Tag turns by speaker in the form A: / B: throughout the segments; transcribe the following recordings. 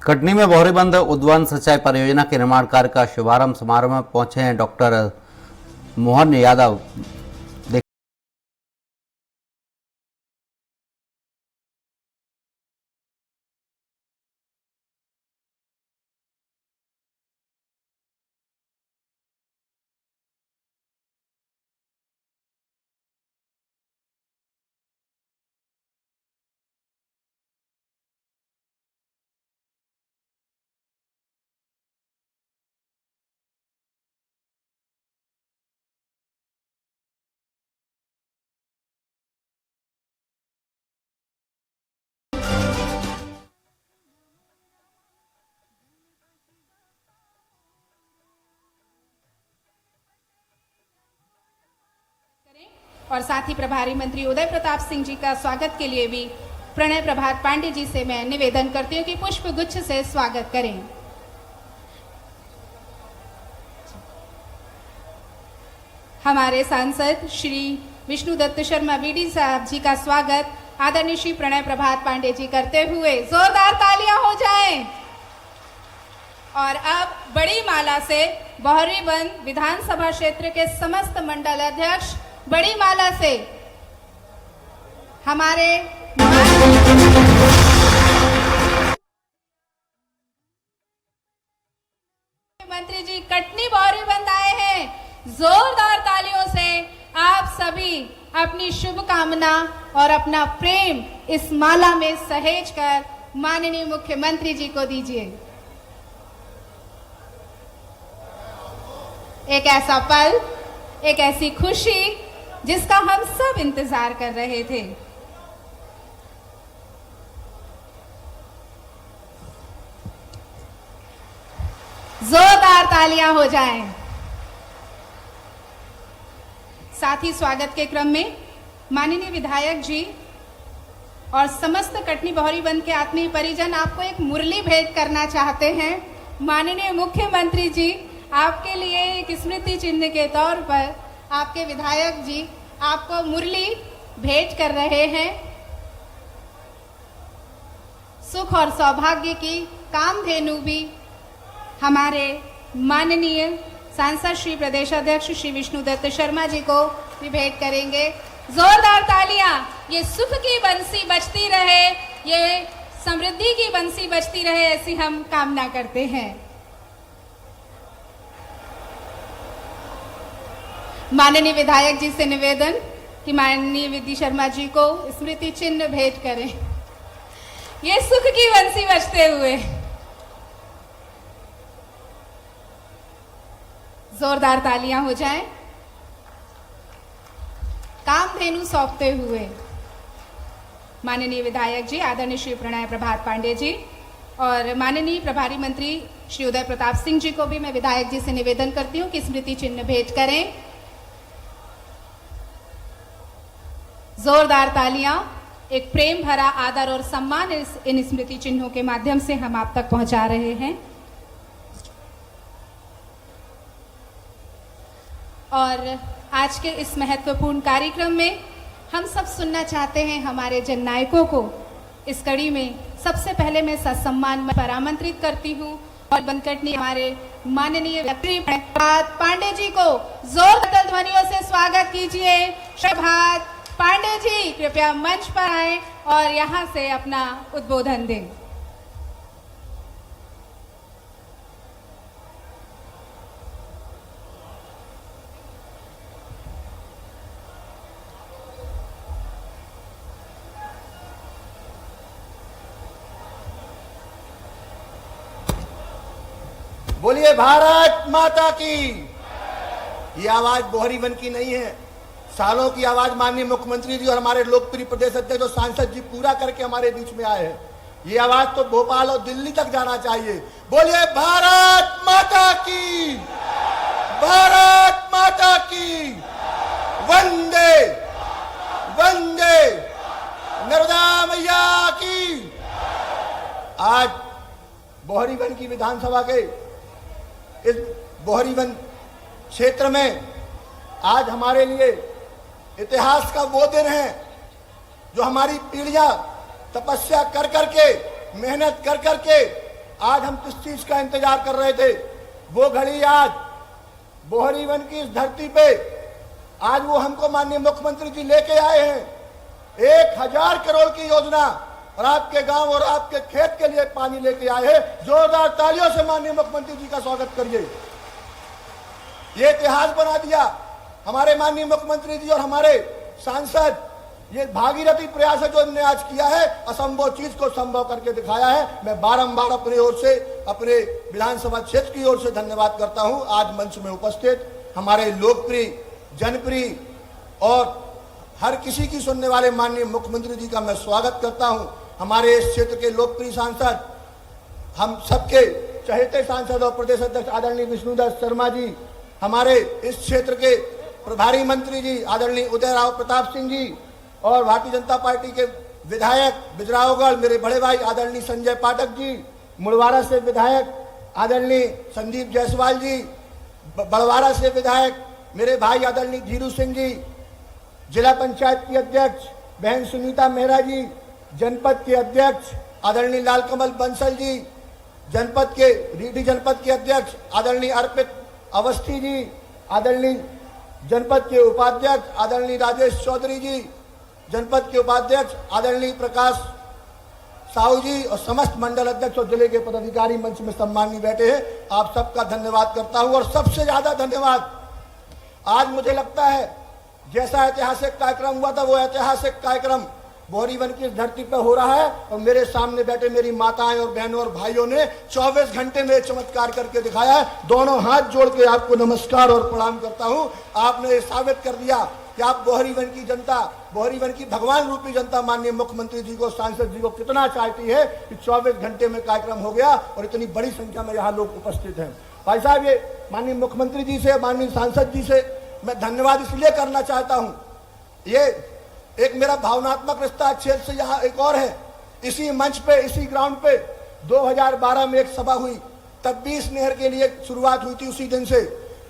A: कटनी में बोहरीबंद उद्वन सिंचाई परियोजना के निर्माण कार्य का शुभारंभ समारोह में पहुंचे हैं डॉक्टर मोहन यादव।
B: और साथ ही प्रभारी मंत्री उदय प्रताप सिंह जी का स्वागत के लिए भी प्रणय प्रभात पांडे जी से मैं निवेदन करती हूँ कि पुष्प गुच्छ से स्वागत करें। हमारे सांसद श्री विष्णु दत्त शर्मा वीडी साहब जी का स्वागत आदरणीय श्री प्रणय प्रभात पांडे जी करते हुए जोरदार तालियां हो जाएं। और अब बड़ी माला से बोहरीबंद विधानसभा क्षेत्र के समस्त मंडल अध्यक्ष बड़ी माला से हमारे मंत्री जी कटनी बोहरीबंद आए हैं। जोरदार तालियों से आप सभी अपनी शुभकामना और अपना प्रेम इस माला में सहेज कर माननीय मुख्यमंत्री जी को दीजिए। एक ऐसा पल, एक ऐसी खुशी जिसका हम सब इंतजार कर रहे थे। जोरदार तालियां हो जाएं। साथ ही स्वागत के क्रम में माननीय विधायक जी और समस्त कटनी बोहरीबंद के आत्मीय परिजन आपको एक मुरली भेंट करना चाहते हैं। माननीय मुख्यमंत्री जी आपके लिए एक स्मृति चिन्ह के तौर पर आपके विधायक जी आपको मुरली भेंट कर रहे हैं। सुख और सौभाग्य की कामधेनु भी हमारे माननीय सांसद श्री प्रदेश अध्यक्ष श्री विष्णु दत्त शर्मा जी को भी भेंट करेंगे। जोरदार तालियां। ये सुख की बंसी बजती रहे, ये समृद्धि की बंसी बजती रहे, ऐसी हम कामना करते हैं। माननीय विधायक जी से निवेदन कि माननीय विधि शर्मा जी को स्मृति चिन्ह भेंट करें, ये सुख की बंसी बजते हुए। जोरदार तालियां हो जाएं। कामधेनु सौंपते हुए माननीय विधायक जी आदरणीय श्री प्रणय प्रभात पांडे जी और माननीय प्रभारी मंत्री श्री उदय प्रताप सिंह जी को भी मैं विधायक जी से निवेदन करती हूं कि स्मृति चिन्ह भेंट करें। जोरदार तालियां। एक प्रेम भरा आदर और सम्मान इन स्मृति चिन्हों के माध्यम से हम आप तक पहुंचा रहे हैं। और आज के इस महत्वपूर्ण कार्यक्रम में हम सब सुनना चाहते हैं हमारे जननायकों को। इस कड़ी में सबसे पहले मैं ससम्मान पर आमंत्रित करती हूं और बनकटनी हमारे माननीय प्रभात पांडे जी को जोरदार ध्वनियों से स्वागत कीजिए। प्रभात पांडे जी कृपया मंच पर आए और यहां से अपना उद्बोधन दें।
C: बोलिए भारत माता की। ये आवाज बोहरीबंद की नहीं है, सालों की आवाज माननीय मुख्यमंत्री जी और हमारे लोकप्रिय प्रदेश अध्यक्ष और सांसद जी पूरा करके हमारे बीच में आए हैं। ये आवाज तो भोपाल और दिल्ली तक जाना चाहिए। बोलिए भारत माता की, भारत माता की। वंदे वंदे नर्मदा मैया की। आज बोहरीबंद की विधानसभा के इस बोहरीबंद क्षेत्र में आज हमारे लिए इतिहास का वो दिन है जो हमारी पीढ़ियां तपस्या कर करके, मेहनत कर करके आज हम किस चीज का इंतजार कर रहे थे, वो घड़ी आज बोहरी वन की इस धरती पे आज वो हमको माननीय मुख्यमंत्री जी लेके आए हैं। 1000 करोड़ की योजना और आपके गांव और आपके खेत के लिए पानी लेके आए हैं। जोरदार तालियों से माननीय मुख्यमंत्री जी का स्वागत करिए। ये इतिहास बना दिया हमारे माननीय मुख्यमंत्री जी और हमारे सांसद। ये भागीरथी प्रयास है जो इन्होंने आज किया है, असंभव चीज को संभव करके दिखाया है। मैं बारंबार अपनी ओर से, अपने विधानसभा क्षेत्र की ओर से धन्यवाद करता हूं। आज मंच में उपस्थित हमारे लोकप्रिय, जनप्रिय और हर किसी की सुनने वाले माननीय मुख्यमंत्री जी का मैं स्वागत करता हूं। हमारे इस क्षेत्र के लोकप्रिय सांसद, हम सबके चहेते सांसद और प्रदेश अध्यक्ष आदरणीय विष्णुदत्त शर्मा जी, हमारे इस क्षेत्र के प्रभारी मंत्री जी आदरणीय उदयराव प्रताप सिंह जी और भारतीय जनता पार्टी के विधायक बिजरावगढ़ मेरे बड़े भाई आदरणीय संजय पाठक जी, मुड़वारा से विधायक आदरणीय संदीप जायसवाल जी, बड़वारा से विधायक मेरे भाई आदरणीय जीरू सिंह जी, जिला पंचायत की अध्यक्ष बहन सुनीता मेहरा जी, जनपद के अध्यक्ष आदरणीय लालकमल बंसल जी, जनपद के रीठी जनपद के अध्यक्ष आदरणीय अर्पित अवस्थी जी, आदरणीय जनपद के उपाध्यक्ष आदरणीय राजेश चौधरी जी, जनपद के उपाध्यक्ष आदरणीय प्रकाश साहू जी और समस्त मंडल अध्यक्ष और जिले के पदाधिकारी मंच में सम्मानी बैठे हैं। आप सबका धन्यवाद करता हूं। और सबसे ज्यादा धन्यवाद आज मुझे लगता है जैसा ऐतिहासिक कार्यक्रम हुआ था वो ऐतिहासिक कार्यक्रम बोहरी वन की धरती पर हो रहा है और मेरे सामने बैठे मेरी माताएं और बहनों और भाइयों ने 24 घंटे में चमत्कार करके दिखाया है। दोनों हाथ जोड़ के आपको नमस्कार और प्रणाम करता हूं। आपने साबित कर दिया कि आप बोहरी वन की जनता, बोहरी वन की भगवान रूपी जनता माननीय मुख्यमंत्री जी को, सांसद जी को कितना चाहती है कि 24 घंटे में कार्यक्रम हो गया और इतनी बड़ी संख्या में यहाँ लोग उपस्थित हैं। भाई साहब, ये माननीय मुख्यमंत्री जी से, माननीय सांसद जी से मैं धन्यवाद इसलिए करना चाहता हूं। ये एक मेरा भावनात्मक रिश्ता क्षेत्र से यहाँ एक और है। इसी मंच पे, इसी ग्राउंड पे 2012 में एक सभा हुई, तब भी इस नहर के लिए शुरुआत हुई थी उसी दिन से।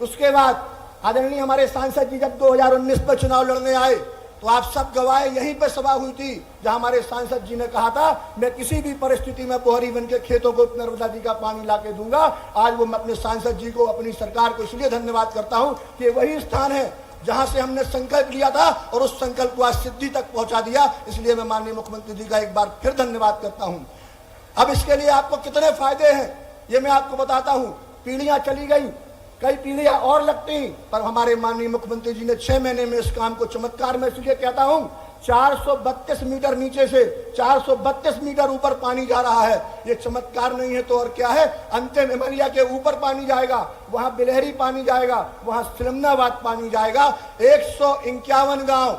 C: उसके बाद आदरणीय हमारे सांसद जी जब 2019 में चुनाव लड़ने आए तो आप सब गवाए, यहीं पे सभा हुई थी जहां हमारे सांसद जी ने कहा था मैं किसी भी परिस्थिति में बोहरी वन के खेतों को नर्मदा जी का पानी लाके दूंगा। आज वो मैं अपने सांसद जी को, अपनी सरकार को इसलिए धन्यवाद करता हूं कि वही स्थान है जहां से हमने संकल्प लिया था और उस संकल्प को आज सिद्धि तक पहुंचा दिया। इसलिए मैं माननीय मुख्यमंत्री जी का एक बार फिर धन्यवाद करता हूं। अब इसके लिए आपको कितने फायदे हैं ये मैं आपको बताता हूं। पीढ़ियां चली गई, कई पीढ़ियां और लगती, पर हमारे माननीय मुख्यमंत्री जी ने 6 महीने में इस काम को चमत्कार में इसलिए कहता हूं। 432 मीटर नीचे से 432 मीटर ऊपर पानी जा रहा है। ये चमत्कार नहीं है तो और क्या है। अंतिम हिमालय के ऊपर पानी जाएगा, वहां बिलहरी पानी जाएगा, वहां सिलमनाबाद पानी जाएगा। 151 गांव,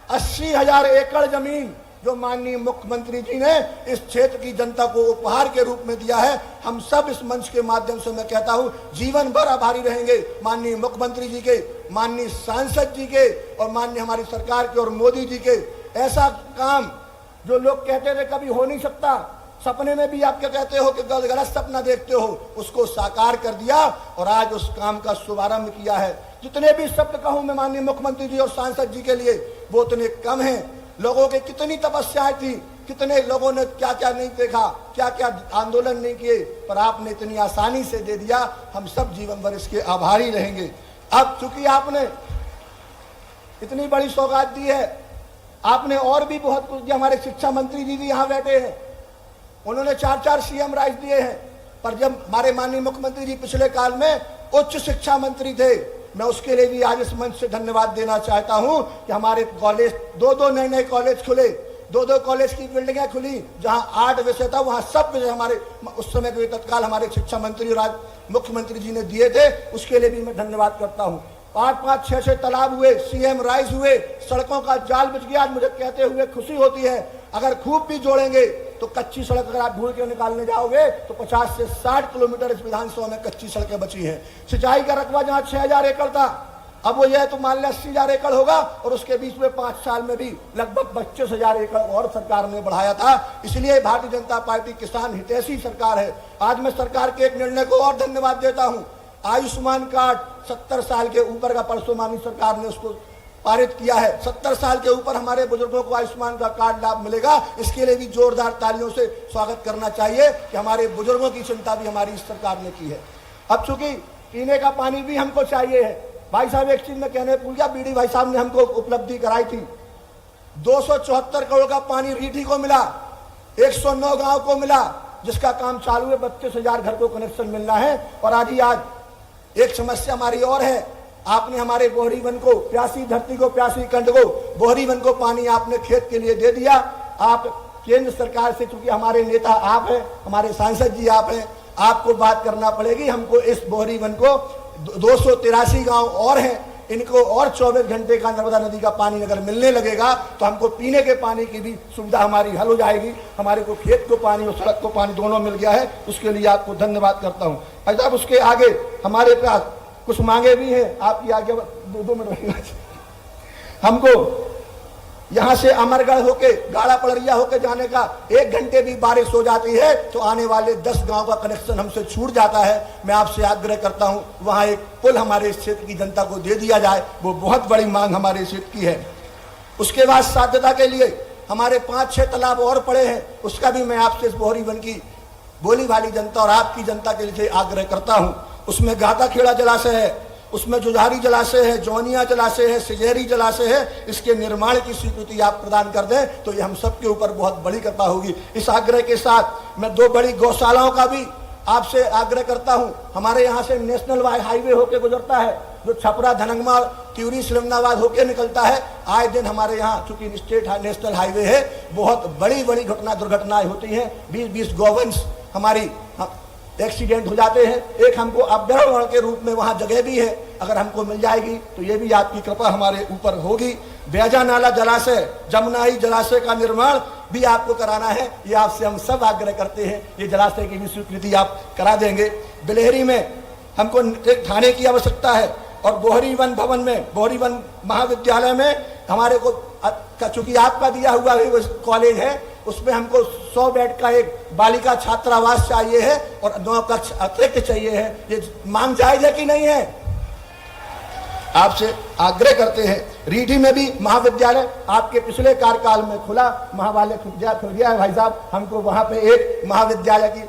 C: 80,000 एकड़ जमीन जो माननीय मुख्यमंत्री जी ने इस क्षेत्र की जनता को उपहार के रूप में दिया है। हम सब इस मंच के माध्यम से मैं कहता हूं जीवन भर आभारी रहेंगे माननीय मुख्यमंत्री जी के, माननीय सांसद जी के और माननीय हमारी सरकार के और मोदी जी के। ऐसा काम जो लोग कहते थे कभी हो नहीं सकता, सपने में भी आप क्या कहते हो कि गलत सपना देखते हो, उसको साकार कर दिया और आज उस काम का शुभारंभ किया है। जितने भी शब्द कहूं मैं माननीय मुख्यमंत्री जी और सांसद जी के लिए वो उतने कम हैं। लोगों के कितनी तपस्याएं थी, कितने लोगों ने क्या क्या नहीं देखा, क्या क्या आंदोलन नहीं किए, पर आपने इतनी आसानी से दे दिया। हम सब जीवन भर इसके आभारी रहेंगे। अब चूंकि आपने इतनी बड़ी सौगात दी है, आपने और भी बहुत कुछ दिया। हमारे शिक्षा मंत्री जी भी यहाँ बैठे हैं, उन्होंने 4-4 CM राइज दिए हैं। पर जब हमारे माननीय मुख्यमंत्री जी पिछले काल में उच्च शिक्षा मंत्री थे, मैं उसके लिए भी आज इस मंच से धन्यवाद देना चाहता हूं कि हमारे कॉलेज 2 नए कॉलेज खुले, 2 कॉलेज की बिल्डिंगें खुली। जहां 8 विषय था वहां सब विषय हमारे उस समय के तत्काल हमारे शिक्षा मंत्री और आज मुख्यमंत्री जी ने दिए थे, उसके लिए भी मैं धन्यवाद करता हूं। 5-5, 6-6 तालाब हुए, CM राइज हुए, सड़कों का जाल बिछ गया। आज मुझे कहते हुए खुशी होती है, अगर खूब भी जोड़ेंगे तो कच्ची सड़क अगर आप ढूंढ के निकालने जाओगे तो 50 से 60 किलोमीटर इस विधानसभा में कच्ची सड़कें बची हैं। सिंचाई का रकबा जहां 6,000 एकड़ था, अब वो यह तो मान लिया 80,000 एकड़ होगा और उसके बीच में 5 साल में भी लगभग 25,000 एकड़ और सरकार ने बढ़ाया था। इसलिए भारतीय जनता पार्टी किसान हितैषी सरकार है। आज मैं सरकार के एक निर्णय को और धन्यवाद देता हूं। आयुष्मान कार्ड 70 साल के ऊपर का परसों माननीय सरकार ने उसको पारित किया है। 70 साल के ऊपर हमारे बुजुर्गों को आयुष्मान का कार्ड लाभ मिलेगा। इसके लिए भी जोरदार तालियों से स्वागत करना चाहिए कि हमारे बुजुर्गों की चिंता भी हमारी इस सरकार ने की है। अब चूंकि पीने का पानी भी हमको चाहिए है, भाई साहब एक चीज में कहने भूल गया, बीडी भाई साहब ने हमको उपलब्धि कराई थी, 274 करोड़ का पानी रीठी को मिला, 109 गांव को मिला, जिसका काम चालू है। 32,000 घर को कनेक्शन मिलना है। और आज एक समस्या हमारी और है, आपने हमारे बोहरी वन को, प्यासी धरती को, प्यासी कंड को, बोहरी वन को पानी आपने खेत के लिए दे दिया। आप केंद्र सरकार से, चूंकि हमारे नेता आप हैं, हमारे सांसद जी आप हैं, आपको बात करना पड़ेगी। हमको इस बोहरी वन को 283 गांव और हैं, इनको और 24 घंटे का नर्मदा नदी का पानी अगर मिलने लगेगा तो हमको पीने के पानी की भी सुविधा हमारी हल हो जाएगी। हमारे को खेत को पानी और सड़क को पानी दोनों मिल गया है, उसके लिए आपको धन्यवाद करता हूँ। साहब उसके आगे हमारे पास कुछ मांगे भी हैं, आपकी आगे 2 मिनट। हमको यहां से अमरगढ़ होके, गाड़ा पड़रिया होके जाने का 1 घंटे भी बारिश हो जाती है तो आने वाले 10 गांव का कनेक्शन हमसे छूट जाता है। मैं आपसे आग्रह करता हूं वहां एक पुल हमारे इस क्षेत्र की जनता को दे दिया जाए, वो बहुत बड़ी मांग हमारे क्षेत्र की है। उसके बाद साध्यता के लिए हमारे 5-6 तालाब और पड़े हैं, उसका भी मैं आपसे इस बोहरी वन की बोली वाली जनता और आपकी जनता के लिए आग्रह करता हूं। उसमें गाता खेड़ा जलाशय है, उसमें जुझारी जलाशय है, जौनिया जलाशय है, सिजेरी जलाशय है। इसके निर्माण की स्वीकृति आप प्रदान कर दें तो ये हम सबके ऊपर बहुत बड़ी कृपा होगी। इस आग्रह के साथ मैं 2 बड़ी गौशालाओं का भी आपसे आग्रह करता हूं। हमारे यहाँ से नेशनल हाईवे होके गुजरता है, जो छपरा, धनंगमा, त्यूरी, सिलमनाबाद होके निकलता है। आए दिन हमारे यहाँ चूंकि स्टेट नेशनल हाईवे है, बहुत बड़ी बड़ी दुर्घटनाएं होती हैं। 20-20 गौवंश हमारी एक्सीडेंट हो जाते हैं। एक हमको अभ्यारण्य के रूप में वहां जगह भी है, अगर हमको मिल जाएगी तो ये भी आपकी कृपा हमारे ऊपर होगी। बैजा नाला जलाशय, जमुनाई जलाशय का निर्माण भी आपको कराना है, ये आपसे हम सब आग्रह करते हैं। ये जलाशय की भी स्वीकृति आप करा देंगे। बिलहरी में हमको एक थाने की आवश्यकता है और बोहरी वन भवन में, बोहरी वन महाविद्यालय में हमारे को, चूंकि आपका दिया हुआ है वो कॉलेज है, उसमें हमको 100 बेड का एक बालिका छात्रावास चाहिए है और 9 कक्ष अतिरिक्त चाहिए है। ये मांग जायज है कि नहीं है? आपसे आग्रह करते हैं। रीठी में भी महाविद्यालय आपके पिछले कार्यकाल में खुला, महाविद्यालय खुल गया है भाई साहब। हमको वहां पे एक महाविद्यालय की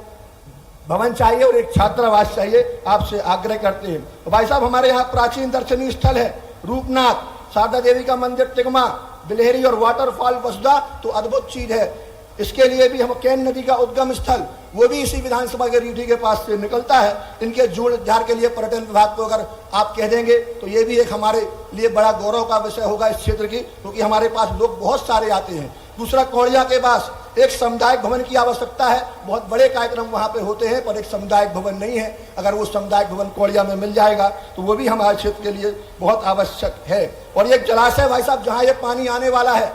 C: भवन चाहिए और एक छात्रावास चाहिए, आपसे आग्रह करते हैं। तो भाई साहब हमारे यहाँ प्राचीन दर्शनीय स्थल है रूपनाथ, शारदा देवी का मंदिर तिगमा, बिलहरी और वाटरफॉल वसुधा, तो अद्भुत चीज है। इसके लिए भी हम केन नदी का उद्गम स्थल, वो भी इसी विधानसभा के रीठी के पास से निकलता है। इनके जोड़ झाड़ के लिए पर्यटन विभाग को अगर आप कह देंगे तो ये भी एक हमारे लिए बड़ा गौरव का विषय होगा इस क्षेत्र की, क्योंकि हमारे पास लोग बहुत सारे आते हैं। दूसरा, कौड़िया के पास एक सामुदायिक भवन की आवश्यकता है। बहुत बड़े कार्यक्रम वहां पे होते हैं पर एक सामुदायिक भवन नहीं है। अगर वो सामुदायिक भवन कौड़िया में मिल जाएगा तो वो भी हमारे क्षेत्र के लिए बहुत आवश्यक है। और एक जलाशय भाई साहब जहाँ ये पानी आने वाला है,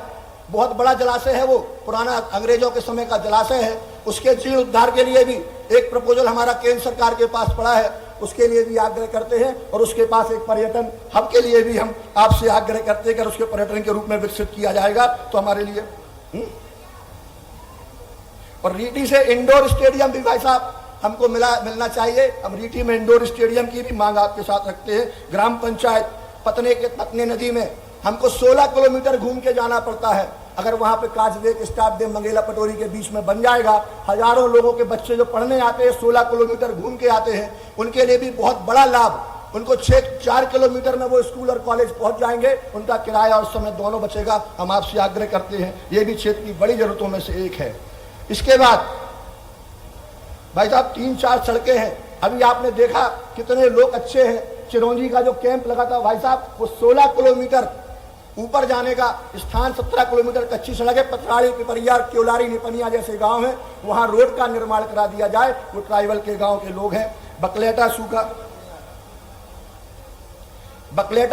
C: बहुत बड़ा जलाशय है, वो पुराना अंग्रेजों के समय का जलाशय है। उसके जीर्णोद्धार के लिए भी एक प्रपोजल हमारा केंद्र सरकार के पास पड़ा है, उसके लिए भी आग्रह करते हैं। और उसके पास एक पर्यटन हब के लिए भी हम आपसे आग्रह करते हैं कि उसके पर्यटन के रूप में विकसित किया जाएगा तो हमारे लिए। और रीठी से इंडोर स्टेडियम भी भाई साहब हमको मिलना चाहिए। हम रीठी में इंडोर स्टेडियम की भी मांग आपके साथ रखते हैं। ग्राम पंचायत पतने नदी में हमको 16 किलोमीटर घूम के जाना पड़ता है। अगर वहां पे काजवेक, स्टापडेम, मंगेला पटोरी के बीच में बन जाएगा, हजारों लोगों के बच्चे जो पढ़ने आते हैं 16 किलोमीटर घूम के आते हैं, उनके लिए भी बहुत बड़ा लाभ। उनको 4 किलोमीटर में वो स्कूल और कॉलेज पहुंच जाएंगे, उनका किराया और समय दोनों बचेगा। हम आपसे आग्रह करते हैं, ये भी क्षेत्र की बड़ी जरूरतों में से एक है। इसके बाद भाई साहब 3-4 सड़कें हैं। अभी आपने देखा कितने लोग अच्छे हैं। चिरौंजी का जो कैंप लगा था भाई साहब, वो 16 किलोमीटर ऊपर जाने का स्थान, 17 किलोमीटर कच्ची सड़क है। पथराड़ी, पिपरिया, क्योलारी, निपनिया जैसे गांव हैं, वहां रोड का निर्माण करा दिया जाए। वो ट्राइबल के गांव के लोग हैं। बकलेटा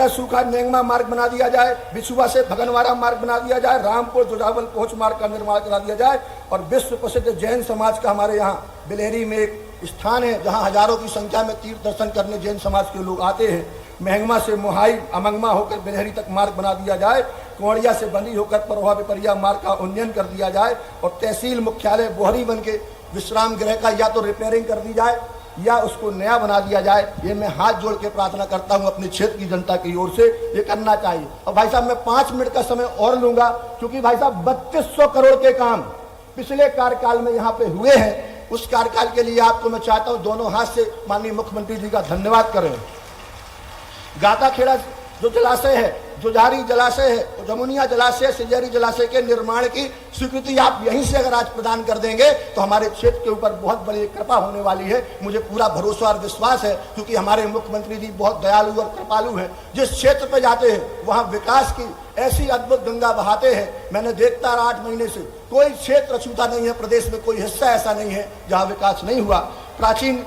C: सूखा नेंगमा मार्ग बना दिया जाए, बिछुआ से भगनवाड़ा मार्ग बना दिया जाए, रामपुर जोजावल पहुंच मार्ग का निर्माण करा दिया जाए। और विश्व प्रसिद्ध जैन समाज का हमारे यहाँ बिलहरी में एक स्थान है जहाँ हजारों की संख्या में तीर्थ दर्शन करने जैन समाज के लोग आते हैं। महंगमा से मोहाई, अमंगमा होकर बिलहरी तक मार्ग बना दिया जाए। कौड़िया से बंदी होकर परवा पिपरिया मार्ग का उन्नयन कर दिया जाए। और तहसील मुख्यालय बोहरी वन के विश्राम गृह का या तो रिपेयरिंग कर दी जाए या उसको नया बना दिया जाए, ये मैं हाथ जोड़ के प्रार्थना करता हूं अपने क्षेत्र की जनता की ओर से, ये करना चाहिए। और भाई साहब मैं 5 मिनट का समय और लूंगा, क्योंकि भाई साहब 3200 करोड़ के काम पिछले कार्यकाल में यहाँ पे हुए हैं। उस कार्यकाल के लिए आपको मैं चाहता हूं दोनों हाथ से माननीय मुख्यमंत्री जी का धन्यवाद करें। गाता खेड़ा जो जलाशय है, जुझारी जलाशय है, जमुनिया जलाशय, सिंजरी जलाशय के निर्माण की स्वीकृति आप यहीं से अगर आज प्रदान कर देंगे तो हमारे क्षेत्र के ऊपर बहुत बड़ी कृपा होने वाली है। मुझे पूरा भरोसा और विश्वास है, क्योंकि हमारे मुख्यमंत्री जी बहुत दयालु और कृपालु हैं। जिस क्षेत्र पे जाते हैं वहां विकास की ऐसी अद्भुत गंगा बहाते हैं। मैंने देखता रहा 8 महीने से, कोई क्षेत्र अछूता नहीं है, प्रदेश में कोई हिस्सा ऐसा नहीं है जहां विकास नहीं हुआ। प्राचीन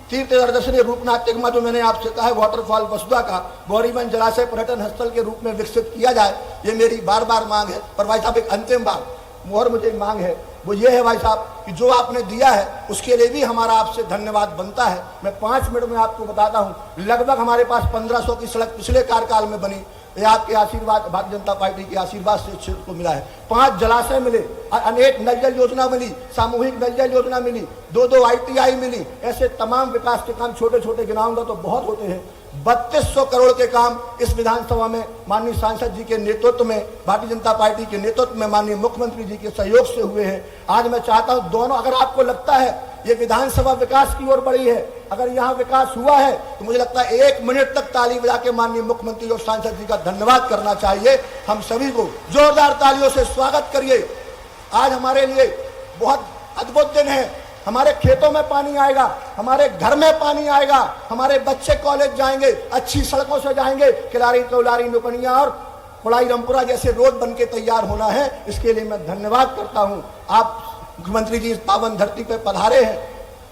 C: तीर्थ दर्शनीय रूपनाथ तिगमा जो मैंने आपसे कहा है, वाटरफॉल बसुदा का बोरीवन जलाशय पर्यटन स्थल के रूप में विकसित किया जाए, ये मेरी बार बार मांग है। पर भाई साहब एक अंतिम बात और मुझे मांग है, वो ये है भाई साहब कि जो आपने दिया है उसके लिए भी हमारा आपसे धन्यवाद बनता है। मैं 5 मिनट में आपको बताता हूँ, लगभग हमारे पास 1500 की सड़क पिछले कार्यकाल में बनी। ये आपके आशीर्वाद, भारतीय जनता पार्टी के आशीर्वाद से क्षेत्र को मिला है। 5 जलाशय मिले, अनेक नल जल योजना मिली, सामूहिक नल जल योजना मिली, 2 ITI मिली। ऐसे तमाम विकास के काम छोटे छोटे गिनाऊंगा तो बहुत होते हैं। 3200 करोड़ के काम इस विधानसभा में माननीय सांसद जी के नेतृत्व में, भारतीय जनता पार्टी के नेतृत्व में, माननीय मुख्यमंत्री जी के सहयोग से हुए हैं। आज मैं चाहता हूं दोनों, अगर आपको लगता है ये विधानसभा विकास की ओर बढ़ी है, अगर यहाँ विकास हुआ है, तो मुझे लगता है 1 मिनट तक ताली बजा के माननीय मुख्यमंत्री और सांसद जी का धन्यवाद करना चाहिए। हम सभी को जोरदार तालियों से स्वागत करिए। आज हमारे लिए बहुत अद्भुत दिन है। हमारे खेतों में पानी आएगा, हमारे घर में पानी आएगा, हमारे बच्चे कॉलेज जाएंगे, अच्छी सड़कों से जाएंगे। किलारी, कौलारी, नुकनिया और खुड़ाई रामपुरा जैसे रोड बन के तैयार होना है। इसके लिए मैं धन्यवाद करता हूं। आप मुख्यमंत्री जी इस पावन धरती पे पधारे हैं,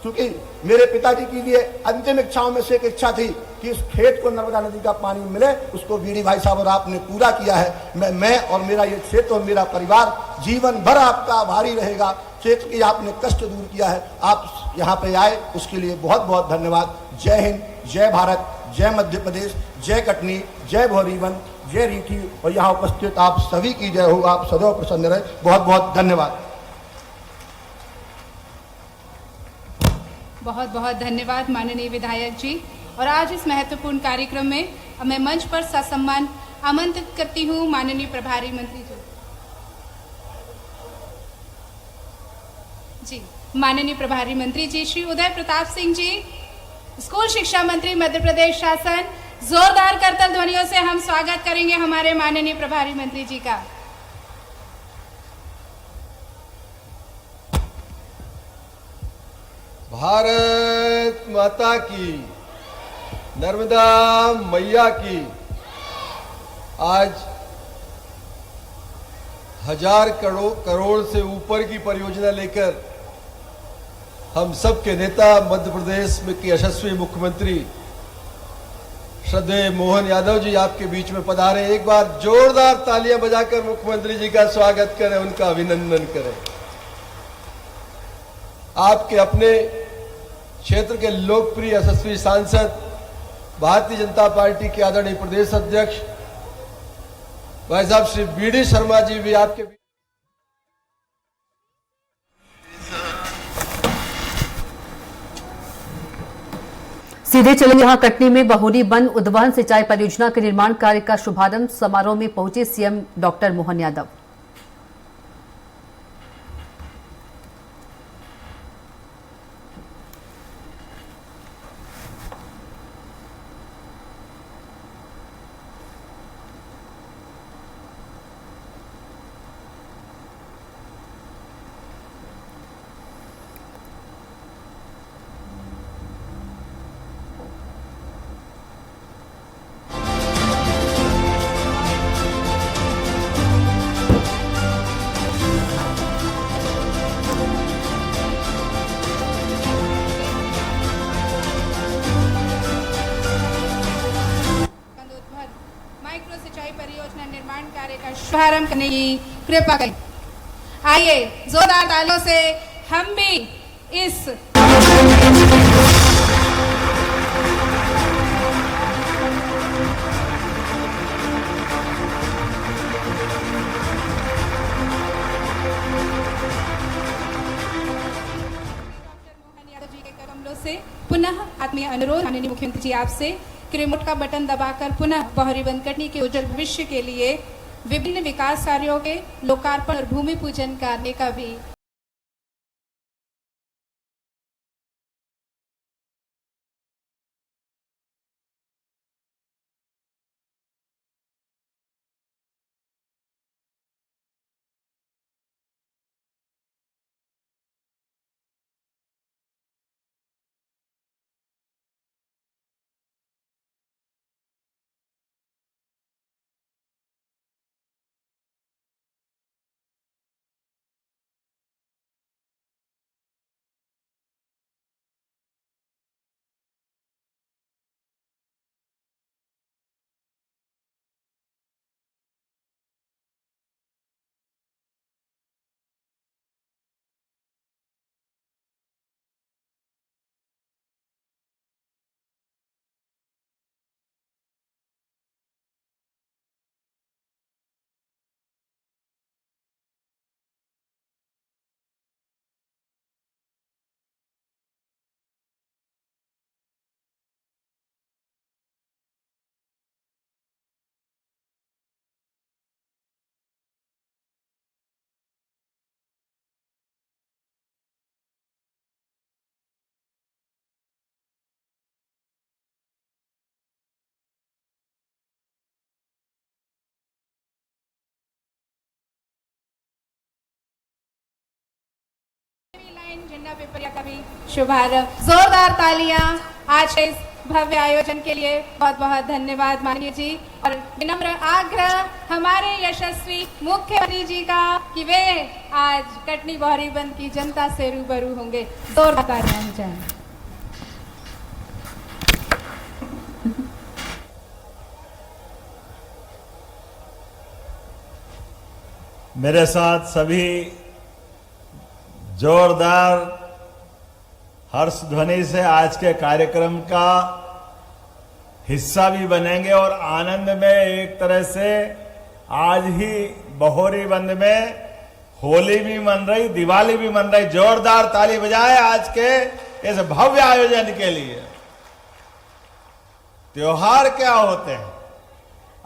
C: क्योंकि मेरे पिताजी की लिए अंतिम इच्छाओं में से एक इच्छा थी कि इस खेत को नर्मदा नदी का पानी मिले। उसको बीडी भाई साहब और आपने पूरा किया है। मैं और मेरा ये क्षेत्र और मेरा परिवार जीवन भर आपका आभारी रहेगा। क्षेत्र की आपने कष्ट दूर किया है, आप यहाँ पे आए, उसके लिए बहुत बहुत धन्यवाद। जय हिंद, जय भारत, जय मध्य प्रदेश, जय कटनी, जय भोरीवन, जय रीठी, और यहाँ उपस्थित आप सभी की जय हो। आप सदैव प्रसन्न रहे। बहुत बहुत धन्यवाद।
B: बहुत बहुत धन्यवाद माननीय विधायक जी। और आज इस महत्वपूर्ण कार्यक्रम में मैं मंच पर ससम्मान आमंत्रित करती हूँ माननीय प्रभारी मंत्री जी, माननीय प्रभारी मंत्री जी श्री उदय प्रताप सिंह जी, स्कूल शिक्षा मंत्री मध्य प्रदेश शासन। जोरदार करतल ध्वनियों से हम स्वागत करेंगे हमारे माननीय प्रभारी मंत्री जी का।
D: भारत माता की, नर्मदा मैया की। आज 1000 करोड़ से ऊपर की परियोजना लेकर हम सब के नेता, मध्य प्रदेश में के यशस्वी मुख्यमंत्री श्रद्धेय मोहन यादव जी आपके बीच में पधारे। एक बार जोरदार तालियां बजाकर मुख्यमंत्री जी का स्वागत करें, उनका अभिनंदन करें। आपके अपने क्षेत्र के लोकप्रिय यशस्वी सांसद, भारतीय जनता पार्टी के आदरणीय प्रदेश अध्यक्ष भाई साहब श्री BD शर्मा जी भी आपके बीच।
E: सीधे चले यहां कटनी में बहोरी बंद उद्वहन सिंचाई परियोजना के निर्माण कार्य का शुभारंभ समारोह में पहुंचे CM doctor Mohan Yadav.
B: Micro सिंचाई परियोजना निर्माण कार्य का शुभारंभ करने की कृपा करें। आइए जोरदार तालियों से हम भी इस से पुनः आत्मीय अनुरोध माननीय मुख्यमंत्री जी आपसे कि रिमोट का बटन दबाकर पुनः बहरी बंद कटनी के उज्जवल भविष्य के लिए विभिन्न विकास कार्यों के लोकार्पण और भूमि पूजन करने का भी झंडा पेपरिया का भी शुभारंभ। जोरदार तालियां आज इस भव्य आयोजन के लिए बहुत बहुत धन्यवाद माननीय जी और विनम्र आग्रह हमारे यशस्वी मुख्यमंत्री जी का कि वे आज कटनी बहरी बंद की जनता से रूबरू होंगे। जोरदार तालियां हो जाए।
F: मेरे साथ सभी जोरदार हर्ष ध्वनि से आज के कार्यक्रम का हिस्सा भी बनेंगे और आनंद में एक तरह से आज ही बहोरी बंद में होली भी मन रही, दिवाली भी मन रही। जोरदार ताली बजाए आज के इस भव्य आयोजन के लिए। त्योहार क्या होते हैं?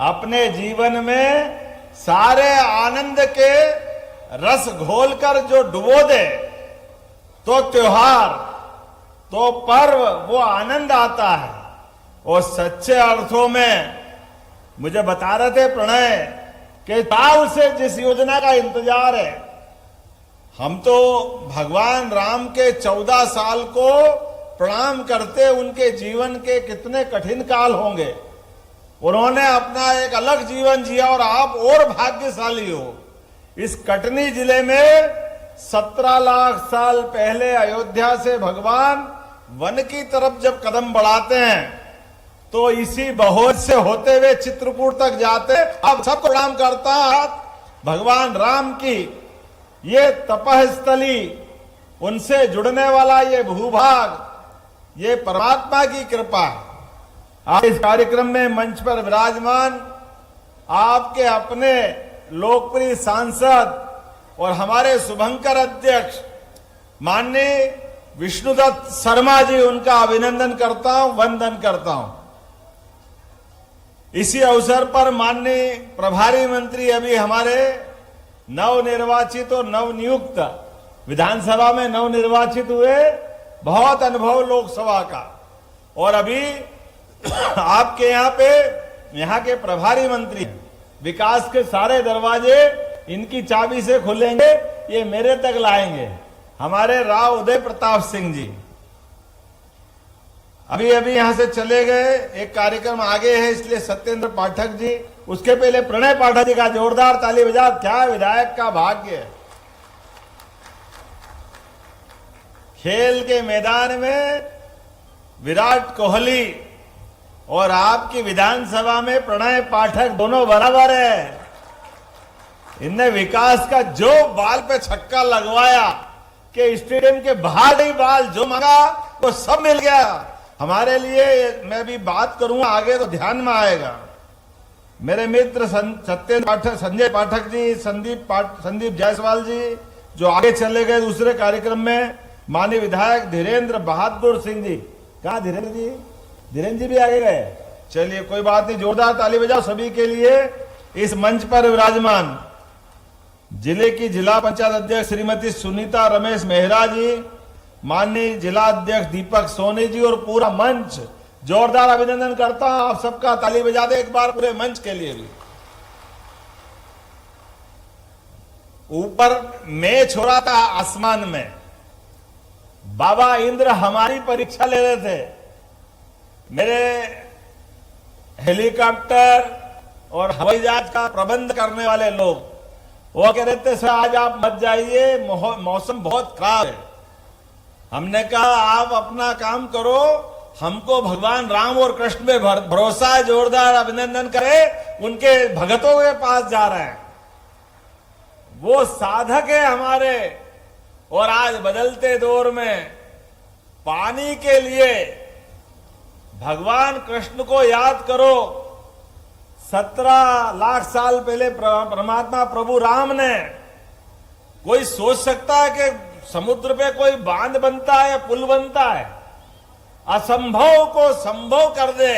F: अपने जीवन में सारे आनंद के रस घोलकर जो डुबो दे तो त्योहार, तो पर्व, वो आनंद आता है। और सच्चे अर्थों में मुझे बता रहे थे प्रणय कि ताऊ से जिस योजना का इंतजार है, हम तो भगवान राम के 14 साल को प्रणाम करते, उनके जीवन के कितने कठिन काल होंगे। उन्होंने अपना एक अलग जीवन जिया और आप और भाग्यशाली हो। इस कटनी जिले में 17 लाख साल पहले अयोध्या से भगवान वन की तरफ जब कदम बढ़ाते हैं तो इसी बहोर से होते हुए चित्रकूट तक जाते। अब सबको प्रणाम करता भगवान राम की ये तपस्थली, उनसे जुड़ने वाला ये भूभाग, ये परमात्मा की कृपा है। आज इस कार्यक्रम में मंच पर विराजमान आपके अपने लोकप्रिय सांसद और हमारे शुभंकर अध्यक्ष माननीय विष्णुदत्त शर्मा जी, उनका अभिनंदन करता हूं, वंदन करता हूं। इसी अवसर पर माननीय प्रभारी मंत्री अभी हमारे नवनिर्वाचित और नवनियुक्त विधानसभा में नवनिर्वाचित हुए, बहुत अनुभव लोकसभा का, और अभी आपके यहाँ के प्रभारी मंत्री, विकास के सारे दरवाजे इनकी चाबी से खुलेंगे, ये मेरे तक लाएंगे, हमारे राव उदय प्रताप सिंह जी। अभी अभी यहां से चले गए, एक कार्यक्रम आगे है इसलिए सत्येंद्र पाठक जी, उसके पहले प्रणय पाठक जी का जोरदार ताली बजा। क्या विधायक का भाग्य है। खेल के मैदान में विराट कोहली और आपकी विधानसभा में प्रणय पाठक दोनों बराबर है। इनने विकास का जो बाल पे छक्का लगवाया कि स्टेडियम के बाहर ही बाल जो मांगा वो सब मिल गया। हमारे लिए, मैं भी बात करूंगा आगे तो ध्यान में आएगा। मेरे मित्र सत्येंद्र पाठक, संजय पाठक जी, संदीप जायसवाल जी जो आगे चले गए दूसरे कार्यक्रम में, माननीय विधायक धीरेन्द्र बहादुर सिंह जी। कहाँ धीरेन्द्र जी? धीरेन्द्र जी भी आगे गए। चलिए कोई बात नहीं, जोरदार ताली बजाओ सभी के लिए। इस मंच पर विराजमान जिले की जिला पंचायत अध्यक्ष श्रीमती सुनीता रमेश मेहरा जी, माननीय जिला अध्यक्ष दीपक सोनी जी और पूरा मंच, जोरदार अभिनंदन करता हूं आप सबका। ताली बजा दे एक बार पूरे मंच के लिए भी। ऊपर मैच हो रहा था आसमान में, बाबा इंद्र हमारी परीक्षा ले रहे थे। मेरे हेलीकॉप्टर और हवाई जहाज का प्रबंध करने वाले लोग वो कह रहे थे सर आज आप मत जाइए, मौसम बहुत खराब है। हमने कहा आप अपना काम करो, हमको भगवान राम और कृष्ण में भरोसा है। जोरदार अभिनंदन करें, उनके भगतों के पास जा रहे हैं, वो साधक है हमारे। और आज बदलते दौर में पानी के लिए भगवान कृष्ण को याद करो। 17 लाख साल पहले परमात्मा प्रभु राम ने, कोई सोच सकता है कि समुद्र पे कोई बांध बनता है या पुल बनता है? असंभव को संभव कर दे,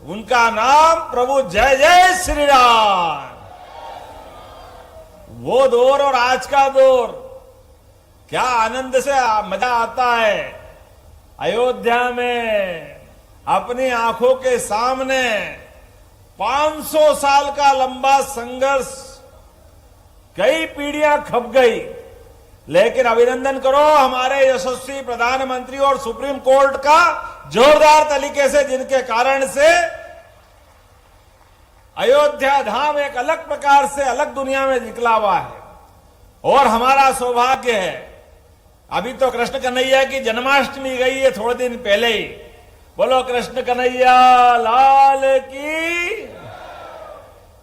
F: उनका नाम प्रभु जय जय श्री राम। वो दौर और आज का दौर, क्या आनंद से मजा आता है। अयोध्या में अपनी आंखों के सामने 500 साल का लंबा संघर्ष, कई पीढ़ियां खप गई, लेकिन अभिनंदन करो हमारे यशस्वी प्रधानमंत्री और सुप्रीम कोर्ट का जोरदार तरीके से, जिनके कारण से अयोध्या धाम एक अलग प्रकार से अलग दुनिया में निकला हुआ है। और हमारा सौभाग्य है, अभी तो कृष्ण कन्हैया की जन्माष्टमी गई है थोड़े दिन पहले ही। बोलो कृष्ण कन्हैया लाल की।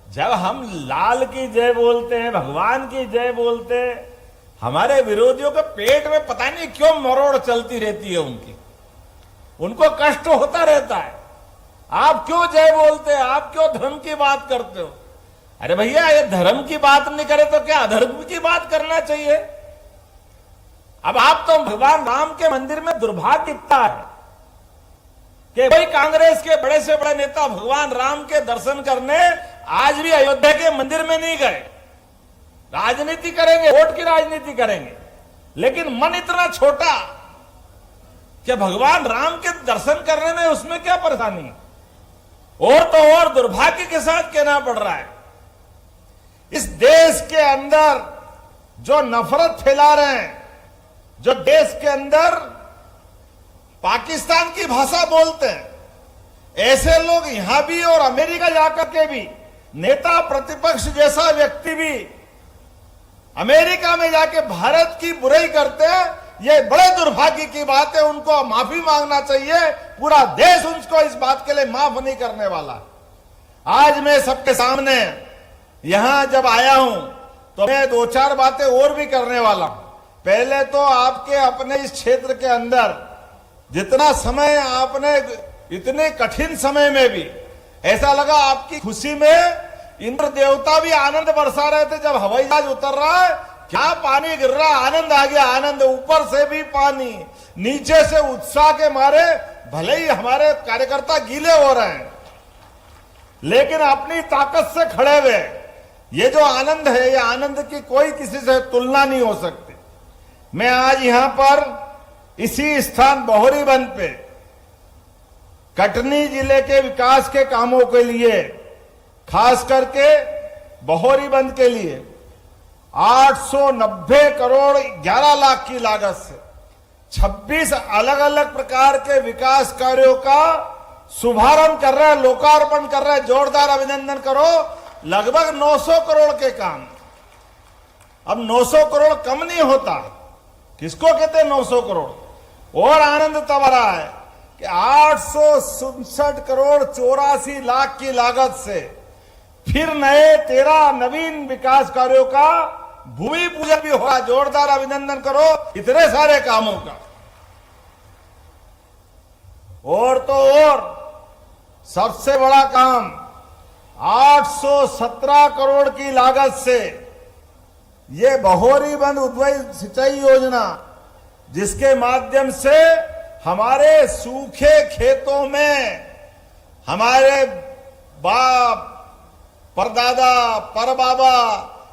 F: जब हम लाल की जय बोलते हैं, भगवान की जय बोलते हैं, हमारे विरोधियों के पेट में पता नहीं क्यों मरोड़ चलती रहती है उनकी, उनको कष्ट होता रहता है। आप क्यों जय बोलते हैं, आप क्यों धर्म की बात करते हो? अरे भैया ये धर्म की बात नहीं करे तो क्या अधर्म की बात करना चाहिए? अब आप तो भगवान राम के मंदिर में दुर्भाग्य इतना है कि कोई कांग्रेस के बड़े से बड़े नेता भगवान राम के दर्शन करने आज भी अयोध्या के मंदिर में नहीं गए। राजनीति करेंगे, वोट की राजनीति करेंगे, लेकिन मन इतना छोटा कि भगवान राम के दर्शन करने में उसमें क्या परेशानी। और तो और दुर्भाग्य के साथ कहना पड़ रहा है, इस देश के अंदर जो नफरत फैला रहे हैं, जो देश के अंदर पाकिस्तान की भाषा बोलते हैं, ऐसे लोग यहां भी और अमेरिका जाकर के भी, नेता प्रतिपक्ष जैसा व्यक्ति भी अमेरिका में जाके भारत की बुराई करते हैं। ये बड़े दुर्भाग्य की बात है, उनको माफी मांगना चाहिए। पूरा देश उनको इस बात के लिए माफ नहीं करने वाला। आज मैं सबके सामने यहां जब आया हूं तो मैं 2-4 बातें और भी करने वाला हूं। पहले तो आपके अपने इस क्षेत्र के अंदर जितना समय आपने, इतने कठिन समय में भी ऐसा लगा आपकी खुशी में इंद्र देवता भी आनंद बरसा रहे थे। जब हवाई जहाज उतर रहा है, क्या पानी गिर रहा है, आनंद आ गया। आनंद, ऊपर से भी पानी, नीचे से उत्साह के मारे भले ही हमारे कार्यकर्ता गीले हो रहे हैं, लेकिन अपनी ताकत से खड़े हुए। ये जो आनंद है, ये आनंद की कोई किसी से तुलना नहीं हो सकती। मैं आज यहां पर इसी स्थान बहोरीबंद पे कटनी जिले के विकास के कामों के लिए, खास करके बहोरीबंद के लिए 890 करोड़ 11 लाख की लागत से 26 अलग अलग प्रकार के विकास कार्यों का शुभारंभ कर रहे हैं, लोकार्पण कर रहे हैं। जोरदार अभिनंदन करो। लगभग 900 करोड़ के काम। अब 900 करोड़ कम नहीं होता, किसको कहते हैं 900 करोड़? और आनंद तब आ रहा है कि 867 करोड़ 84 लाख की लागत से फिर नए 13 नवीन विकास कार्यों का भूमि पूजन भी होगा। जोरदार अभिनंदन करो इतने सारे कामों का। और तो और सबसे बड़ा काम 817 करोड़ की लागत से ये बहोरीबंद उद्वय सिंचाई योजना जिसके माध्यम से हमारे सूखे खेतों में हमारे बाप, परदादा, परबाबा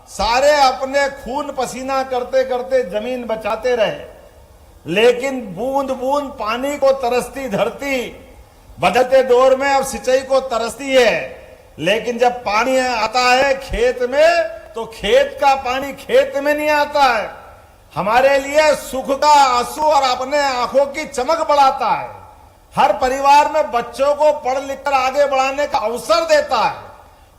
F: सारे अपने खून पसीना करते करते जमीन बचाते रहे, लेकिन बूंद बूंद पानी को तरसती धरती बदलते दौर में अब सिंचाई को तरसती है। लेकिन जब पानी आता है खेत में, तो खेत का पानी खेत में नहीं आता है, हमारे लिए सुख का आंसू और अपने आंखों की चमक बढ़ाता है। हर परिवार में बच्चों को पढ़ लिख कर आगे बढ़ाने का अवसर देता है,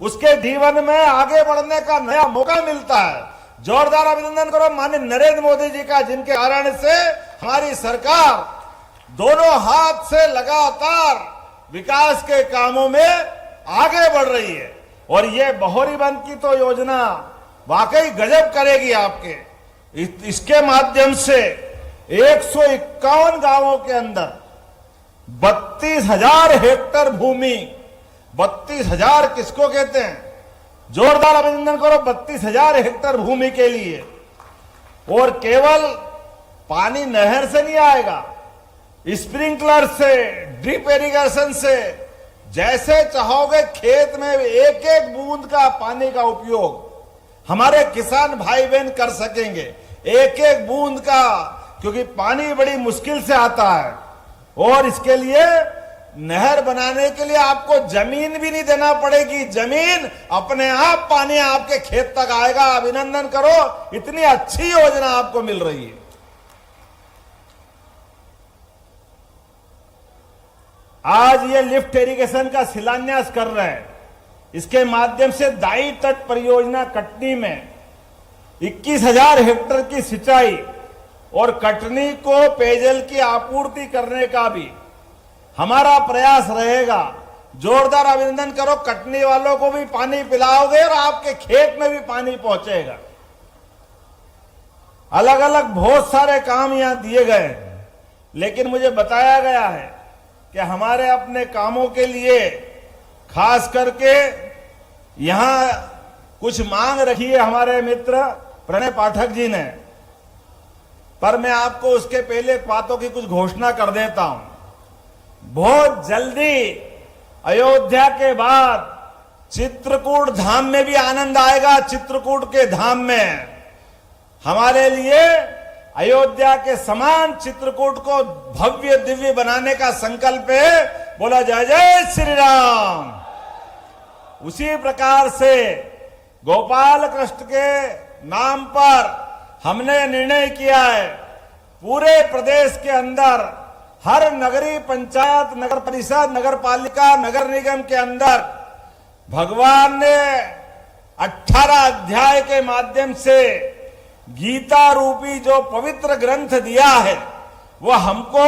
F: उसके जीवन में आगे बढ़ने का नया मौका मिलता है। जोरदार अभिनंदन करो माननीय नरेंद्र मोदी जी का, जिनके कारण से हमारी सरकार दोनों हाथ से लगातार विकास के कामों में आगे बढ़ रही है। और ये बहोरी बंद की तो योजना वाकई गजब करेगी आपके। इसके माध्यम से 151 गांवों के अंदर 32,000 हेक्टेयर भूमि, 32,000 किसको कहते हैं, जोरदार अभिनंदन करो 32,000 हेक्टेयर भूमि के लिए। और केवल पानी नहर से नहीं आएगा, स्प्रिंकलर से, ड्रिप इरिगेशन से, जैसे चाहोगे खेत में एक एक बूंद का पानी का उपयोग हमारे किसान भाई बहन कर सकेंगे, एक एक बूंद का, क्योंकि पानी बड़ी मुश्किल से आता है। और इसके लिए नहर बनाने के लिए आपको जमीन भी नहीं देना पड़ेगी, जमीन अपने आप पानी आपके खेत तक आएगा। अभिनंदन करो, इतनी अच्छी योजना आपको मिल रही है। आज ये लिफ्ट इरिगेशन का शिलान्यास कर रहे हैं। इसके माध्यम से दाई तट परियोजना कटनी में 21,000 हेक्टेयर की सिंचाई और कटनी को पेयजल की आपूर्ति करने का भी हमारा प्रयास रहेगा। जोरदार अभिनंदन करो, कटनी वालों को भी पानी पिलाओगे और आपके खेत में भी पानी पहुंचेगा। अलग अलग बहुत सारे काम यहां दिए गए हैं, लेकिन मुझे बताया गया है कि हमारे अपने कामों के लिए खास करके यहां कुछ मांग रखी है हमारे मित्र प्रणय पाठक जी ने, पर मैं आपको उसके पहले बातों की कुछ घोषणा कर देता हूं। बहुत जल्दी अयोध्या के बाद चित्रकूट धाम में भी आनंद आएगा। चित्रकूट के धाम में हमारे लिए अयोध्या के समान चित्रकूट को भव्य दिव्य बनाने का संकल्प है। बोला जय जय श्री राम। उसी प्रकार से गोपाल कृष्ण के नाम पर हमने निर्णय किया है, पूरे प्रदेश के अंदर हर नगरीय पंचायत, नगर परिषद, नगर पालिका, नगर निगम के अंदर भगवान ने 18 अध्याय के माध्यम से गीता रूपी जो पवित्र ग्रंथ दिया है, वो हमको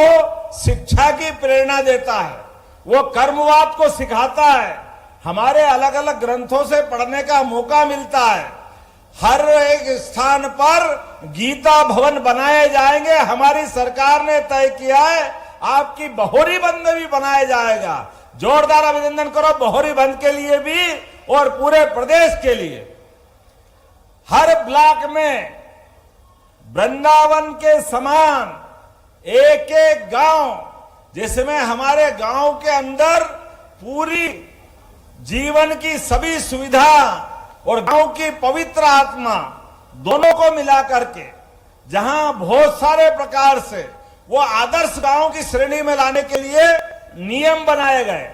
F: शिक्षा की प्रेरणा देता है, वो कर्मवाद को सिखाता है। हमारे अलग अलग ग्रंथों से पढ़ने का मौका मिलता है। हर एक स्थान पर गीता भवन बनाए जाएंगे। हमारी सरकार ने तय किया है आपकी बहोरी बंद में भी बनाया जाएगा। जोरदार अभिनंदन करो बहोरी बंद के लिए भी और पूरे प्रदेश के लिए। हर ब्लॉक में वृंदावन के समान एक एक गांव, जिसमें हमारे गांव के अंदर पूरी जीवन की सभी सुविधा और गांव की पवित्र आत्मा दोनों को मिला करके, जहां बहुत सारे प्रकार से वो आदर्श गांव की श्रेणी में लाने के लिए नियम बनाए गए।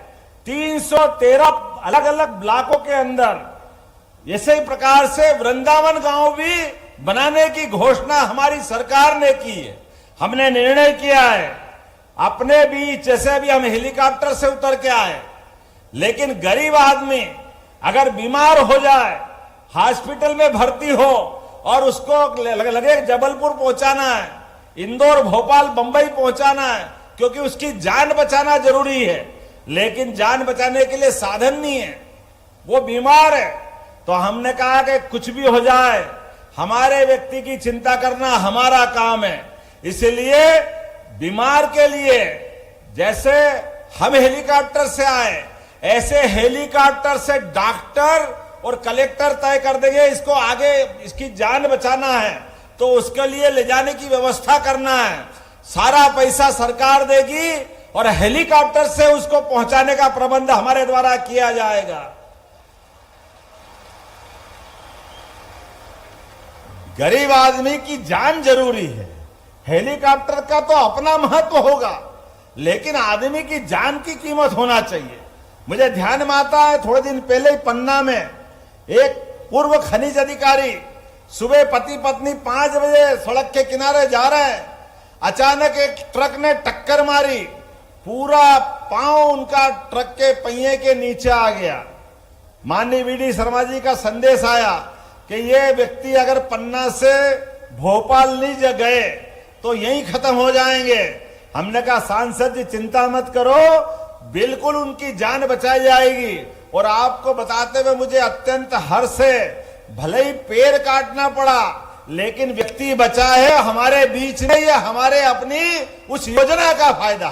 F: 313 अलग अलग ब्लॉकों के अंदर इसी प्रकार से वृंदावन गांव भी बनाने की घोषणा हमारी सरकार ने की है। हमने निर्णय किया है अपने बीच, जैसे अभी हम हेलीकॉप्टर से उतर के आए, लेकिन गरीब आदमी अगर बीमार हो जाए, हॉस्पिटल में भर्ती हो और उसको लगे जबलपुर पहुंचाना है, इंदौर, भोपाल, बंबई पहुंचाना है, क्योंकि उसकी जान बचाना जरूरी है, लेकिन जान बचाने के लिए साधन नहीं है, वो बीमार है, तो हमने कहा कि कुछ भी हो जाए हमारे व्यक्ति की चिंता करना हमारा काम है। इसलिए बीमार के लिए जैसे हम हेलीकॉप्टर से आए, ऐसे हेलीकॉप्टर से डॉक्टर और कलेक्टर तय कर देंगे इसको आगे इसकी जान बचाना है। तो उसके लिए ले जाने की व्यवस्था करना है। सारा पैसा सरकार देगी और हेलीकॉप्टर से उसको पहुंचाने का प्रबंध हमारे द्वारा किया जाएगा। गरीब आदमी की जान जरूरी है। हेलीकॉप्टर का तो अपना महत्व होगा, लेकिन आदमी की जान की कीमत होना चाहिए। मुझे ध्यान में आता है, थोड़े दिन पहले ही पन्ना में एक पूर्व खनिज अधिकारी सुबह पति पत्नी 5 बजे सड़क के किनारे जा रहे हैं, अचानक एक ट्रक ने टक्कर मारी, पूरा पांव उनका ट्रक के पहिए के नीचे आ गया। माननीय वीडी शर्मा जी का संदेश आया कि ये व्यक्ति अगर पन्ना से भोपाल नहीं गए तो यहीं खत्म हो जाएंगे। हमने कहा सांसद जी चिंता मत करो, बिल्कुल उनकी जान बचाई जाएगी। और आपको बताते हुए मुझे अत्यंत हर्ष है, भले ही पेड़ काटना पड़ा लेकिन व्यक्ति बचा है हमारे बीच में। ये हमारे अपनी उस योजना का फायदा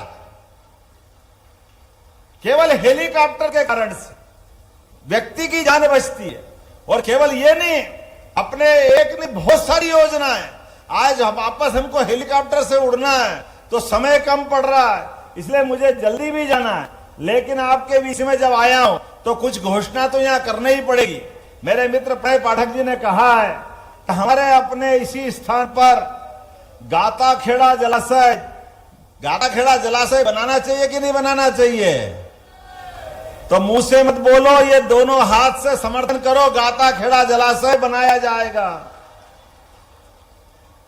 F: केवल हेलीकॉप्टर के कारण से व्यक्ति की जान बचती है। और केवल ये नहीं, अपने एक नहीं बहुत सारी योजनाएं। आज हम वापस हमको हेलीकॉप्टर से उड़ना है तो समय कम पड़ रहा है, इसलिए मुझे जल्दी भी जाना है, लेकिन आपके बीच में जब आया हूं तो कुछ घोषणा तो यहां करनी ही पड़ेगी। मेरे मित्र प्रणय पाठक जी ने कहा है कि हमारे अपने इसी स्थान पर गाताखेड़ा जलाशय बनाना चाहिए कि नहीं बनाना चाहिए? तो मुंह से मत बोलो, ये दोनों हाथ से समर्थन करो, गाताखेड़ा जलाशय बनाया जाएगा।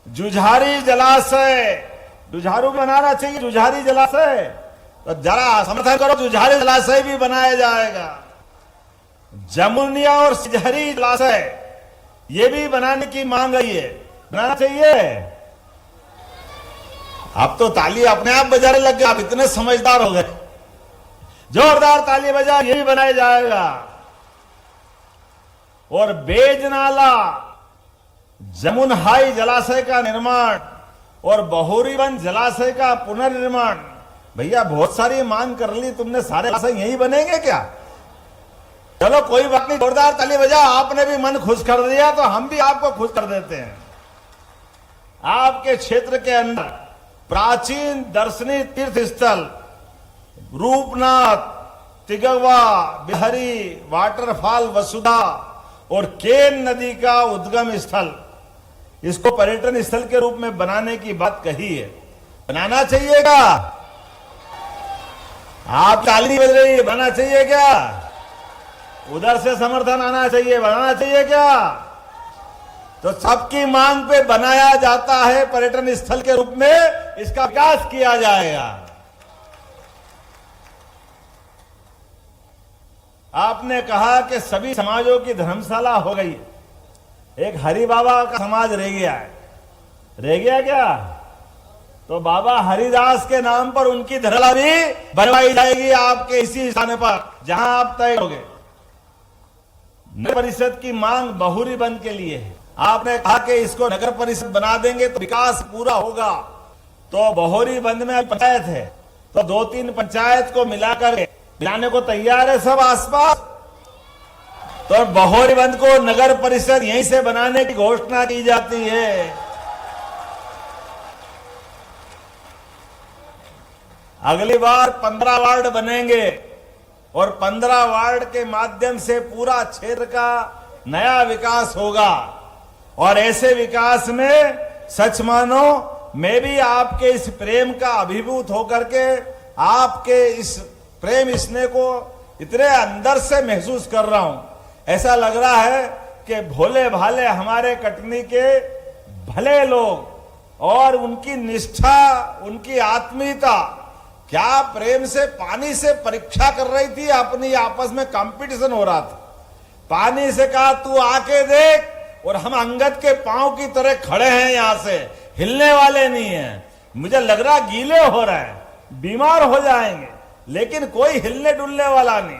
F: जुझारी जलाशय, जुझारू बनाना चाहिए, जुझारी जलाशय, तो जरा समर्थन करो, जुझारी जलाशय भी बनाया जाएगा। जमुनिया और सिझरी जलाशय ये भी बनाने की मांग आई है, बनाना चाहिए। अब तो ताली अपने आप बजाने लग गए, आप इतने समझदार हो गए। जोरदार ताली बजा, ये भी बनाया जाएगा। और बेजनाला जमुनहाई जलाशय का निर्माण और बहोरीबंद जलाशय का पुनर्निर्माण। भैया बहुत सारी मांग कर ली तुमने, सारे जलाशय यही बनेंगे क्या? चलो कोई बात नहीं, जोरदार ताली बजाओ। आपने भी मन खुश कर दिया तो हम भी आपको खुश कर देते हैं। आपके क्षेत्र के अंदर प्राचीन दर्शनीय तीर्थ स्थल रूपनाथ, तिगवा, बिहारी, वाटरफॉल वसुधा और केन नदी का उद्गम स्थल, इसको पर्यटन स्थल के रूप में बनाने की बात कही है। बनाना चाहिए क्या? आप ताली बज रही है, बनाना चाहिए क्या? उधर से समर्थन आना चाहिए, बनाना चाहिए क्या? तो सबकी मांग पे बनाया जाता है पर्यटन स्थल के रूप में, इसका विकास किया जाएगा। आपने कहा कि सभी समाजों की धर्मशाला हो गई, एक हरि बाबा का समाज रह गया है। रह गया क्या? तो बाबा हरिदास के नाम पर उनकी धर्मशाला भी बनवाई जाएगी आपके इसी स्थान पर जहां आप तय होंगे। नगर परिषद की मांग बहोरीबंद के लिए है। आपने कहा कि इसको नगर परिषद बना देंगे तो विकास पूरा होगा। तो बहोरीबंद में पंचायत है, तो 2-3 पंचायत को मिलाकर मिलाने को तैयार है सब आसपास। तो बहोरीबंद को नगर परिषद यहीं से बनाने की घोषणा की जाती है। अगली बार 15 वार्ड बनेंगे और 15 वार्ड के माध्यम से पूरा क्षेत्र का नया विकास होगा। और ऐसे विकास में सच मानो मैं भी आपके इस प्रेम का अभिभूत होकर के आपके इस प्रेम स्नेह को इतने अंदर से महसूस कर रहा हूं। ऐसा लग रहा है कि भोले भाले हमारे कटनी के भले लोग और उनकी निष्ठा, उनकी आत्मीयता, क्या प्रेम से पानी से परीक्षा कर रही थी, अपनी आपस में कंपटीशन हो रहा था। पानी से कहा तू आके देख, और हम अंगद के पांव की तरह खड़े हैं, यहां से हिलने वाले नहीं हैं। मुझे लग रहा गीले हो रहे हैं, बीमार हो जाएंगे, लेकिन कोई हिलने डुलने वाला नहीं।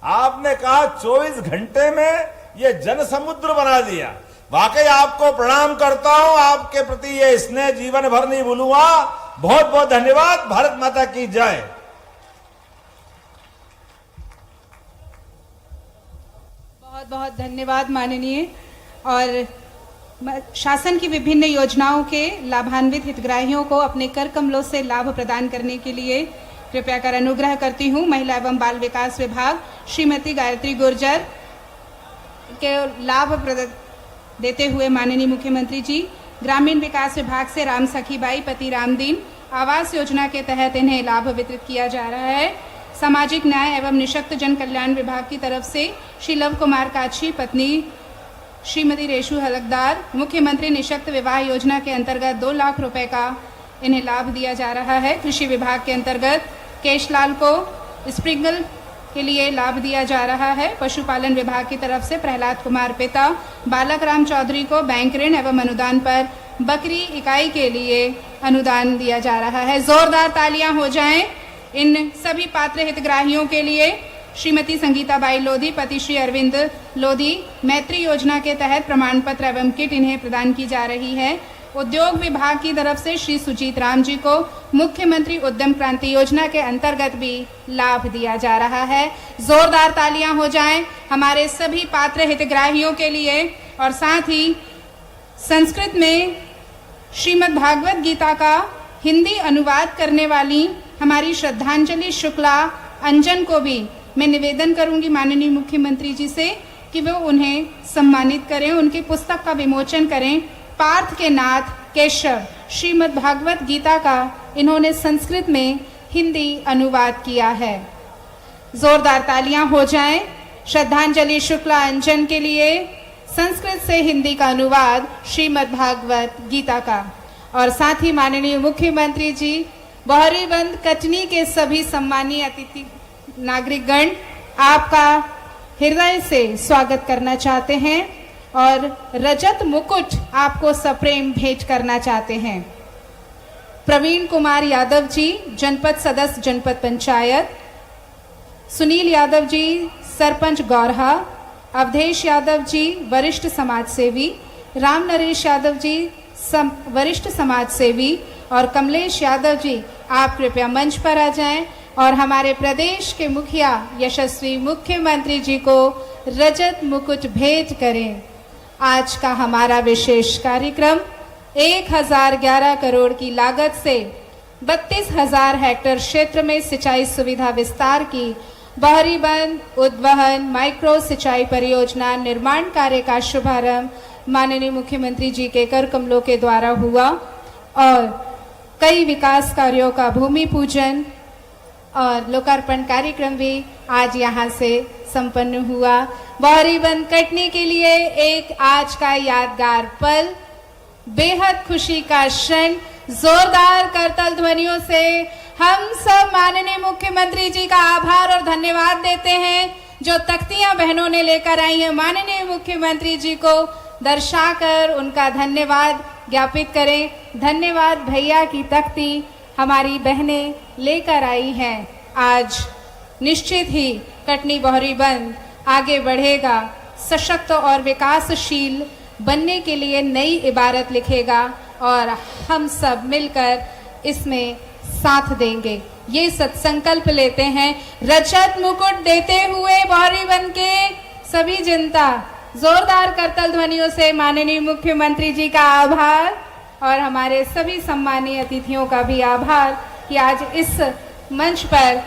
F: आपने कहा 24 घंटे में ये जन समुद्र बना दिया। वाकई आपको प्रणाम करता हूं, आपके प्रति ये स्नेह जीवन भर नहीं भूलूंगा। बहुत बहुत धन्यवाद। भारत माता की जय।
B: बहुत बहुत धन्यवाद माननीय। और शासन की विभिन्न योजनाओं के लाभान्वित हितग्राहियों को अपने कर कमलों से लाभ प्रदान करने के लिए कृपया कर अनुग्रह करती हूँ। महिला एवं बाल विकास विभाग श्रीमती गायत्री गुर्जर के लाभ देते हुए माननीय मुख्यमंत्री जी, ग्रामीण विकास विभाग से राम सखीबाई पति रामदीन आवास योजना के तहत इन्हें लाभ वितरित किया जा रहा है। सामाजिक न्याय एवं निःशक्त जन कल्याण विभाग की तरफ से श्री लव कुमार काछी पत्नी श्रीमती रेशु हलकदार मुख्यमंत्री निःशक्त विवाह योजना के अंतर्गत 2 लाख रुपए का इन्हें लाभ दिया जा रहा है। कृषि विभाग के अंतर्गत केशलाल को स्प्रिंकल के लिए लाभ दिया जा रहा है। पशुपालन विभाग की तरफ से प्रहलाद कुमार पिता बालक राम चौधरी को बैंक ऋण एवं अनुदान पर बकरी इकाई के लिए अनुदान दिया जा रहा है। जोरदार तालियां हो जाएं इन सभी पात्र हितग्राहियों के लिए। श्रीमती संगीता बाई लोधी पति श्री अरविंद लोधी मैत्री योजना के तहत प्रमाण पत्र एवं किट इन्हें प्रदान की जा रही है। उद्योग विभाग की तरफ से श्री सुजीत राम जी को मुख्यमंत्री उद्यम क्रांति योजना के अंतर्गत भी लाभ दिया जा रहा है। जोरदार तालियां हो जाएं हमारे सभी पात्र हितग्राहियों के लिए। और साथ ही संस्कृत में श्रीमद् भागवत गीता का हिंदी अनुवाद करने वाली हमारी श्रद्धांजलि शुक्ला अंजन को भी मैं निवेदन करूंगी माननीय मुख्यमंत्री जी से कि वो उन्हें सम्मानित करें, उनकी पुस्तक का विमोचन करें। पार्थ के नाथ केशव श्रीमद् भागवत गीता का इन्होंने संस्कृत में हिंदी अनुवाद किया है। जोरदार तालियां हो जाएं श्रद्धांजलि शुक्ला अंजन के लिए, संस्कृत से हिंदी का अनुवाद श्रीमद् भागवत गीता का। और साथ ही माननीय मुख्यमंत्री जी बहरीबंद कटनी के सभी सम्मानीय अतिथि नागरिकगण आपका हृदय से स्वागत करना चाहते हैं और रजत मुकुट आपको सप्रेम भेंट करना चाहते हैं। प्रवीण कुमार यादव जी जनपद सदस्य जनपद पंचायत, सुनील यादव जी सरपंच गौरहा, अवधेश यादव जी वरिष्ठ समाज सेवी, राम नरेश यादव जी वरिष्ठ समाज सेवी और कमलेश यादव जी आप कृपया मंच पर आ जाएं और हमारे प्रदेश के मुखिया यशस्वी मुख्यमंत्री जी को रजत मुकुट भेंट करें। आज का हमारा विशेष कार्यक्रम 1011 करोड़ की लागत से 32,000 हेक्टेयर क्षेत्र में सिंचाई सुविधा विस्तार की बहरीबंद उद्वहन माइक्रो सिंचाई परियोजना निर्माण कार्य का शुभारंभ माननीय मुख्यमंत्री जी के कर कमलों के द्वारा हुआ और कई विकास कार्यों का भूमि पूजन और लोकार्पण कार्यक्रम भी आज यहाँ से संपन्न हुआ। बहरीबंद कटनी के लिए एक आज का यादगार पल, बेहद खुशी का क्षण। जोरदार करताल ध्वनियों से हम सब माननीय मुख्यमंत्री जी का आभार और धन्यवाद देते हैं। जो तख्तियां बहनों ने लेकर आई हैं, माननीय मुख्यमंत्री जी को दर्शाकर उनका धन्यवाद ज्ञापित करें। धन्यवाद भैया की तख्ती हमारी बहनें लेकर आई हैं। आज निश्चित ही कटनी बहरीबंद आगे बढ़ेगा, सशक्त और विकासशील बनने के लिए नई इबारत लिखेगा और हम सब मिलकर इसमें साथ देंगे। ये सत्संकल्प लेते हैं। रजत मुकुट देते हुए बहरीबंद के सभी जनता जोरदार करताल ध्वनियों से माननीय मुख्यमंत्री जी का आभार और हमारे सभी सम्मानीय अतिथियों का भी आभार कि आज इस मंच पर